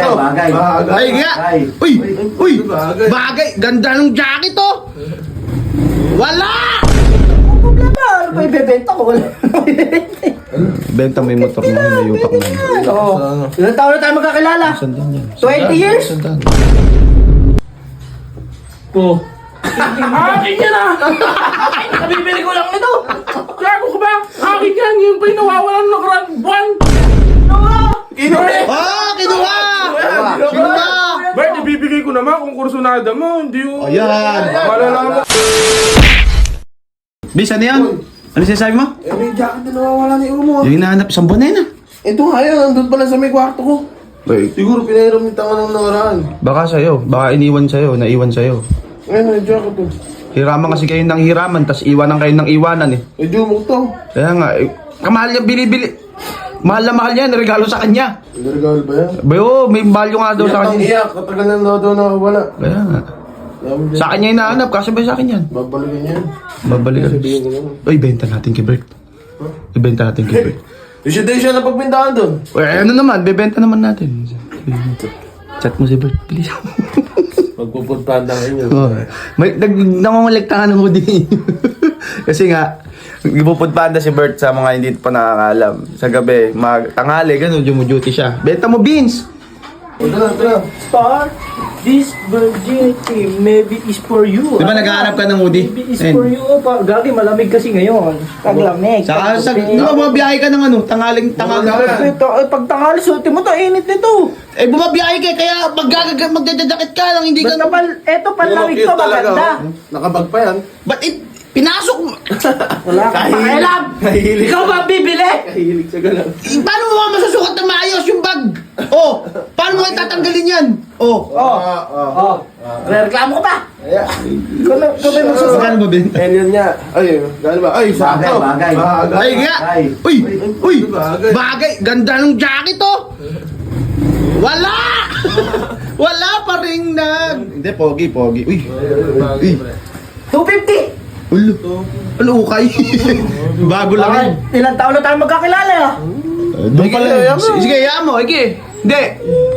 Bagay. Ay, nga. Uy, uy. Bagay. Ganda ng jacket, oh. Wala! Problema, ano ba ibebenta ko? Benta mo yung motor mo, may yupak na. Oo. Ilang taon na tayo magkakilala? Sandaan yan. 20 years? Sandaan. Po. Akin yan ah! Nabibili ko lang nito! Gago ka ba? Akin yan! Yung pa yung nawawalan ng nakaraan buwan! Kinuha! Oh, kinuha! Kinuha! Bert, ibibigay ko naman kung kursunada mo. Hindi yung... Ayan. Malalaman. Bis, ano yan? Ano sinasabi mo? Eh, may jacket na nawawala ni Umo. Yung hinahanap, isang buwan na yun, ah. Ito nga yan, nandun pala sa may kwarto ko. Siguro pinahiram yung tanga nung nakaraan. Baka sa'yo, baka iniwan sa'yo, naiwan sa'yo. Ayun, may jacket to. Hiraman kasi kayo ng hiraman, tas iwanan kayo ng iwanan eh. Eh, Jumong to. Kaya nga, kamahal niya, bili-bili. Mahal na mahal yan, regalo sa kanya. Pinarigalo ba yan? Bayo, may value nga daw sa Iyak ang kanya. iyak, katagal na daw nakawala. Kaya nga. Dami Sa kanya hinahanap, kasi ba sa akin yan? Babalikan yan. Babalikan. Sabihin ko naman. Uy, benta natin kay Bert. Ibenta natin kay Bert. Isa din siya na pagpintahan doon. Uy, ano naman, bebenta naman natin. Chat mo si Bert, please. Magpuputpanda ka inyo. Oh, may nangunguliktahan ng hoodie. Kasi nga, ipupudpanda si Bert sa mga hindi pa nakakaalam. Sa gabi, tanghali, ganun, duty siya. Benta mo, beans! Ito na. Star, this virginity maybe is for you. Di ba naghahanap ka ng hoodie? Maybe is for you. Gagi, malamig kasi ngayon. Taglamig. Di ba bumabiyahe ka ng ano, tanghali. Pag tangali, suotin mo to, init nito. Eh, bumabiyahe ka, kaya magdadadakit ka lang, hindi ka... Eto, panlamig to, maganda. Nakabag pa yan. Ba't pinasok mo? Wala kang pakialam. Kahilig. Ikaw ba bibili? Kahilig sa ganun. Paano mo masusukat na maayos yung bag? Oh, paano mo itatanggalin yan? Oh. Reklamo ko pa. Ikaw ba magsusukat? Magkano ba, Ben? Ayun niya. Ay, gano'n ba? Ay, sakto. Bagay. Ay, nga! Uy! Uy! Bagay! Ganda ng jacket, oh! Wala! Wala pa rin Hindi, pogi. Uy! Uy! 250. Ulo! Ulo, ukay! Bago lang yun. Ilang taon na tayo magkakilala ah. Doon pala. Sige, hayaan mo. Sige. Hindi.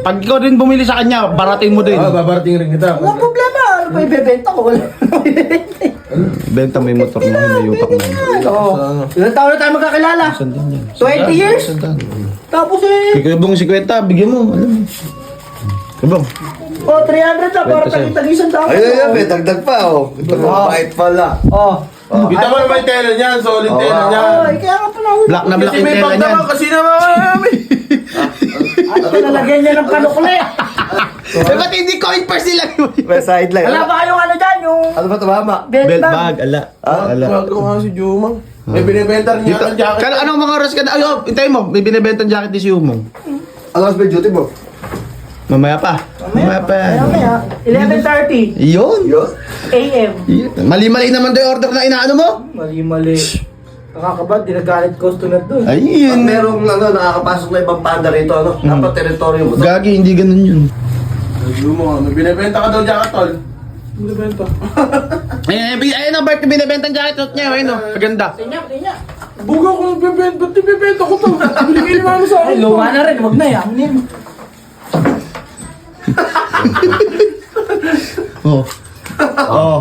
Pag ikaw rin bumili sa kanya, baratin mo din. Babarating rin kita. Walang problema. Ano ba ibebenta ko? Benta mo yung motor mo, may yupak na. Oo. Ilang taon na tayo magkakilala? Sandaan yan. 20 years? Sandaan. Tapos eh. Kaya bang 50, bigyan mo. Alam mo. Kabang. Oh, 300 na. Para 27. tag-isang taon. may dagdag pa, oh. Ito mo, bait pala. Oh. Kita mo naman yung tela niyan, solid tela niyan. Ay, kaya nga pala. Black na black Kasi yung may tela bag niyan. naman, kasi naman kami. Ano pinalagyan niya ng panukli? Eh, ba't hindi coin purse nila? May sideline. Wala ba kayong ano dyan? Yung Ano ba tumama? Belt belt bag? bag, ala. Ala. Bago nga si Jumang. May binibenta rin niya Dito, ang jacket. anong mga oras ka na? Ay, oh, hintayin mo. May binibentang jacket ni si Umong. Ano mas duty mo? Mamaya pa. Mamaya pa yan. Mamaya. 11:30 Yun. AM. Yun. Mali-mali naman daw yung order na inaano mo. Mali-mali. Nakakabad, dinagalit customer doon. Ayun. Merong nakakapasok na ibang panda rito, ano? Dapat teritoryo mo. Gagi, hindi ganun yun. Jumang, may binibenta ka daw jacket, tol. Binibenta. Ayun na, Bert, binibentang jacket niya. Ayun, no. Maganda. Tinya. Buga ko nagbebenta. Ba't ibebenta ko to? Binigay ni mama sa Ay, akin. luma na rin. Huwag na yan. Oh. Oh.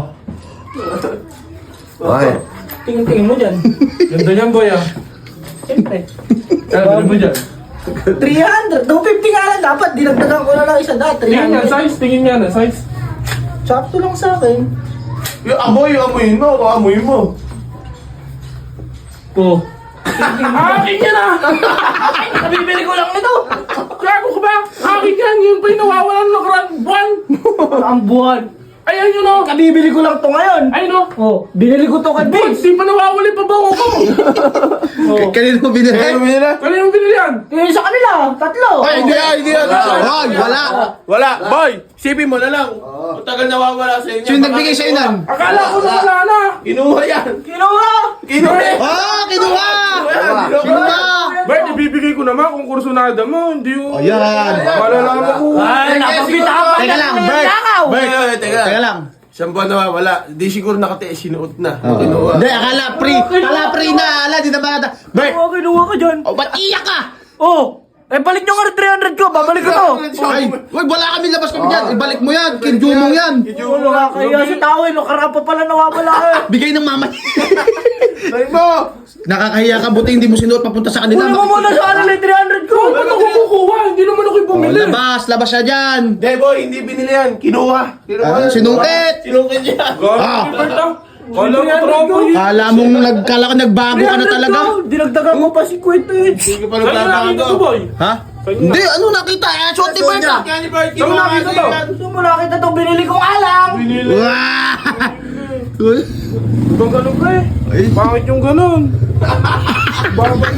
Okay. Tingin-tingin mo dyan. Ganda niyan, boy ah. Siyempre. Ano mo dyan? 300. 250 nga lang dapat. Dinagdagan ko na lang isa dahil. Tingin niya, 300. size. Tingin niya na, size. Sakto lang sa akin. Yung amoy mo. Po. Akin yan ah! Nabibili ko lang nito. Gago ka ba? Akin yan! Yung pa yung nawawalan ng nakaraan buwan! Ang buwan. Ayan yun o! Kabibili ko lang to ngayon. Ayun o! Oh, binili ko to kay Boy, Vince. di pa nawawali pa ba ako? Kanino mo binili? Kanina mo binili yan? Yung sa kanila, tatlo. Ay, hindi yan. Wag, wala. Wala, boy! Sipin mo na lang. Tagal nawawala sa inyo. Sino nagbigay sa'yo nan? Akala ko na wala na! Kinuha yan. Kinuha. Kinuha. Oh, kinuha! Kinuha! Bert, ibibigay ko naman kung kursunada mo. Hindi yung... Ayan. Malalaman ko. Ay, napapita ka pa. Teka lang, Bert. Bert, teka. Teka lang. Siyang buwan nawawala. Di siguro sinuot na. Kinuha. Hindi, akala free na. Ala, di na ba? Bert, Oo, kinuha ko dyan. oh, ba't iyak ka? Oh, Eh, balik nyo nga rin 300 ko. Babalik ko to. Ay, wag, wala kami, labas kami dyan. Ibalik mo yan, kinjumong yan. Wala nga kaya sa tao eh. Nakarapa pala nawawala eh. Bigay ng mama. Tayo mo! Nakakahiya ka, buti hindi mo sinuot papunta sa kanila. Kunin mo muna sa kanila yung 300 ko. Ba't ako kukuha? Hindi naman ako'y Oh, bumili. labas siya dyan. Hindi boy, hindi binili yan. Kinuha. Ah, sinungkit. Sinungkit niya. Ah. Kala ko tropo yun. Kala ko nagbago ka na talaga. Dinagdagan mo pa si Kwento eh. Hindi pa Saan nakita to, boy? Ha? Hindi, ano nakita? Eh, suot ni Bert ah. Saan mo nakita to? Gusto mo nakita to, binili ko nga lang. Wow! Ibang ganun ka eh. Ay. Bakit yung ganun? Babalik.